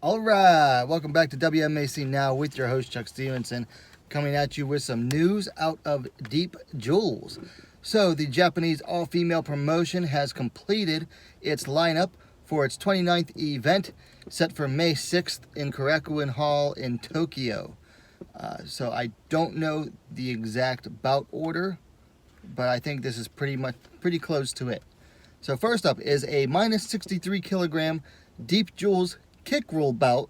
Alright, welcome back to WMAC Now with your host Chuck Stevenson, coming at you with some news out of Deep Jules. So, the Japanese all-female promotion has completed its lineup for its 29th event, set for May 6th in Korakuen Hall in Tokyo. So I don't know the exact bout order, but I think this is pretty close to it. So first up is a minus 63 kilogram Deep Jules kick roll bout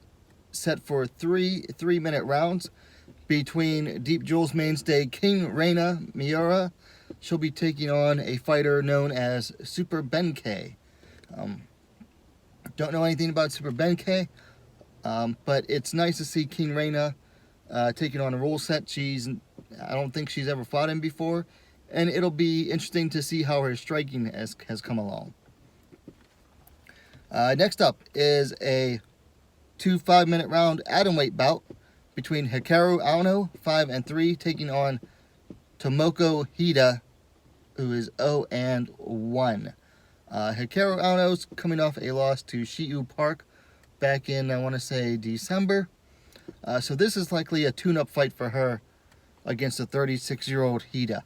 set for three 3-minute rounds between Deep Jules mainstay King Reina Miura. She'll be taking on a fighter known as Super Benkei. Don't know anything about Super Benkei, but it's nice to see King Reina taking on a rule set. I don't think she's ever fought him before, and it'll be interesting to see how her striking has come along. Next up is a 2 5-minute round atomweight bout between Hikaru Ohno, 5-3, taking on Tomoko Heeta, who is 0-1. Hikaru Ohno's coming off a loss to Shiu Park back in, I want to say, December. So this is likely a tune-up fight for her against the 36-year-old Heeta.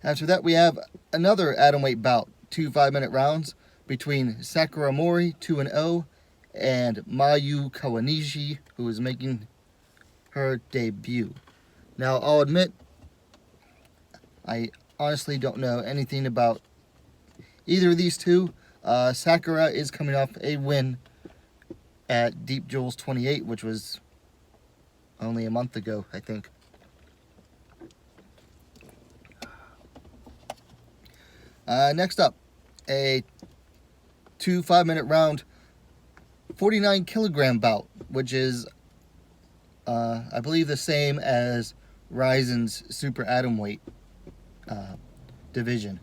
After that, we have another atomweight bout, 2 5-minute rounds between Sakura Mori, 2-0, and Konishi, who is making her debut. Now, I'll admit, I honestly don't know anything about either of these two. Sakura is coming off a win at Deep Jules 28, which was only a month ago, I think. Next up, a 2 5-minute round 49 kilogram bout, which is, I believe, the same as Rizen's super atomweight division.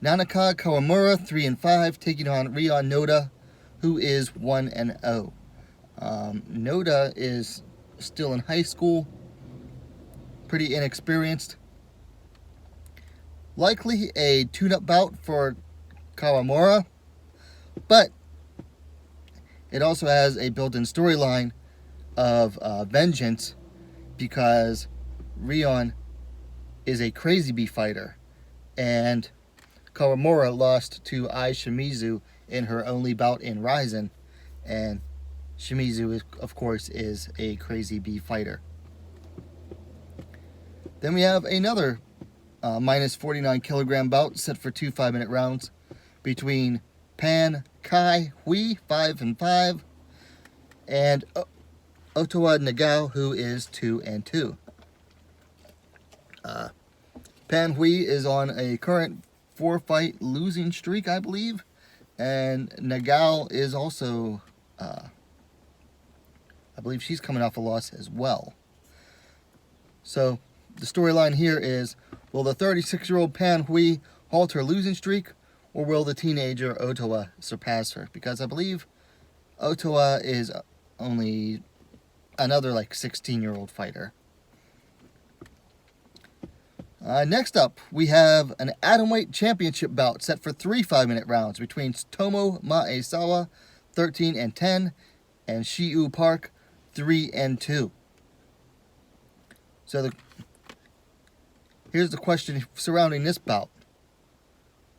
Nanako Kawamura, 3-5, taking on Nota, who is 1-0. Nota is still in high school, pretty inexperienced. Likely a tune-up bout for Kawamura, but it also has a built-in storyline of vengeance, because Rion is a crazy bee fighter, and Kawamura lost to Ai Shimizu in her only bout in Rizin, and Shimizu, of course, is a crazy bee fighter. Then we have another minus 49 kilogram bout set for 2 5-minute rounds between Benkei, 5-5, and Otila, who is 2-2. Benkei is on a current 4-fight losing streak, I believe, and Nagai is also, I believe she's coming off a loss as well. So the storyline here is, will the 36-year-old Benkei halt her losing streak, or will the teenager Otila surpass her? Because I believe Otila is only another 16-year-old fighter. Next up, we have an atomweight championship bout set for 3 5-minute rounds between Tomo Masala, 13-10, and Shiu Park, 3-2. So here's the question surrounding this bout.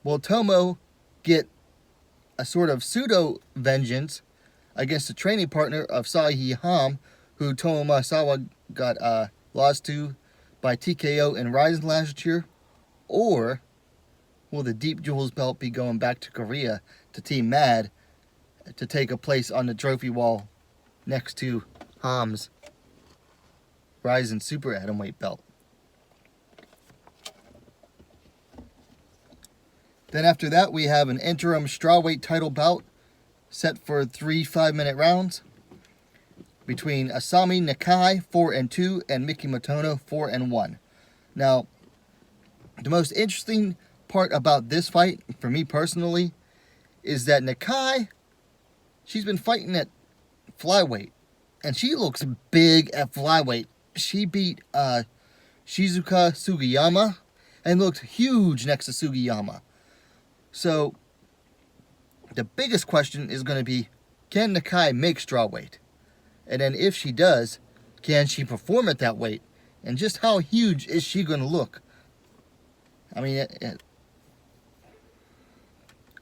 Will Tomo get a sort of pseudo-vengeance against the training partner of Sahi Ham, who Tomo Masala got lost to by TKO in Rizin last year? Or will the Deep Jules belt be going back to Korea to Team Mad to take a place on the trophy wall next to Ham's Rizin super atomweight belt? Then after that, we have an interim strawweight title bout set for 3 5-minute rounds between Asami Nakai, 4-2, and Mikimoto, 4-1. Now, the most interesting part about this fight, for me personally, is that Nakai, she's been fighting at flyweight, and she looks big at flyweight. She beat Shizuka Sugiyama and looked huge next to Sugiyama. So The biggest question is going to be, can Nakai make strawweight? And then if she does, can she perform at that weight? And just how huge is she going to look? I mean,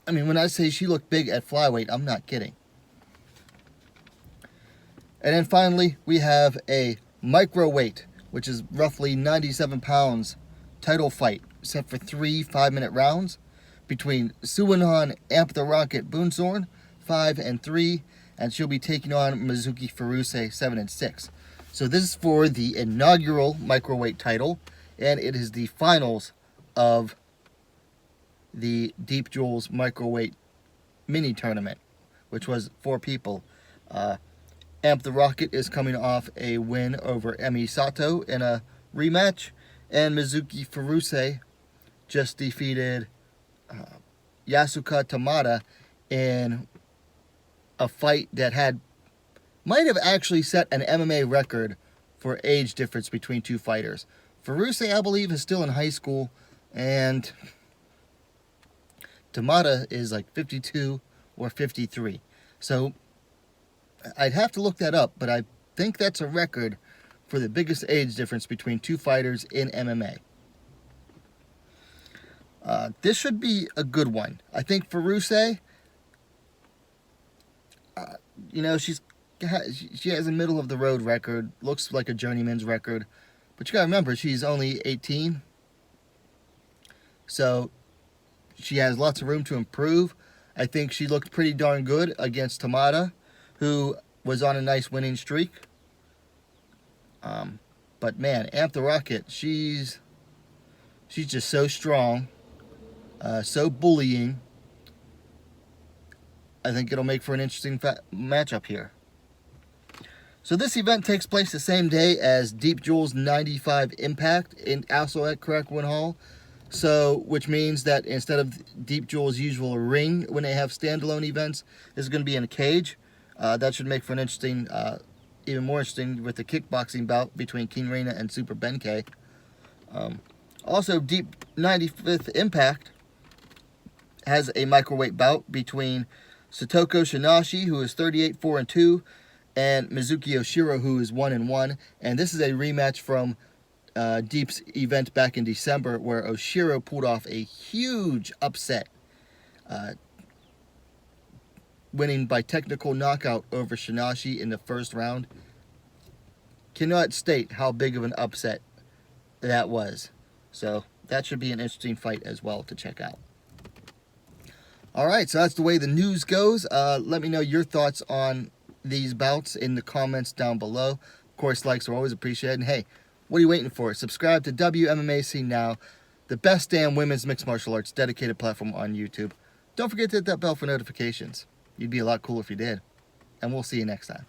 when I say she looked big at flyweight, I'm not kidding. And then finally, we have a microweight, which is roughly 97 pounds title fight, set for 3 5-minute rounds between Suwon Amp the Rocket Boonsorn, 5 and 3, and she'll be taking on Mizuki Furuse, 7 and 6. So this is for the inaugural microweight title, and it is the finals of the Deep Jules microweight mini tournament, which was 4 people. Amp the Rocket is coming off a win over Emi Sato in a rematch, and Mizuki Furuse just defeated Yasuka Tamada in a fight that might have actually set an MMA record for age difference between 2 fighters. Furuse, I believe, is still in high school, and Tamada is like 52 or 53. So I'd have to look that up, but I think that's a record for the biggest age difference between 2 fighters in MMA. This should be a good one. I think Furuse, she has a middle of the road record, looks like a journeyman's record, but you gotta remember, she's only 18, so she has lots of room to improve. I think she looked pretty darn good against Tamada, who was on a nice winning streak. But man, Amp the Rocket, she's just so strong, so bullying. I think it'll make for an interesting matchup here. So this event takes place the same day as Deep Jules 95 Impact, also at Korakuen Hall. So, which means that instead of Deep Jules' usual ring when they have standalone events, this is going to be in a cage. That should make for an interesting, even more interesting with the kickboxing bout between King Reina and Super Benkei. Also, Deep 95th Impact has a microweight bout between Satoko Shinashi, who is 38, 4 and 2, and Mizuki Oshiro, who is 1 and 1. And this is a rematch from Deep's event back in December, where Oshiro pulled off a huge upset, winning by technical knockout over Shinashi in the first round. Cannot state how big of an upset that was. So that should be an interesting fight as well to check out. Alright, so that's the way the news goes. Let me know your thoughts on these bouts in the comments down below. Of course, likes are always appreciated. And hey, what are you waiting for? Subscribe to WMMA now, the best damn women's mixed martial arts dedicated platform on YouTube. Don't forget to hit that bell for notifications. You'd be a lot cooler if you did. And we'll see you next time.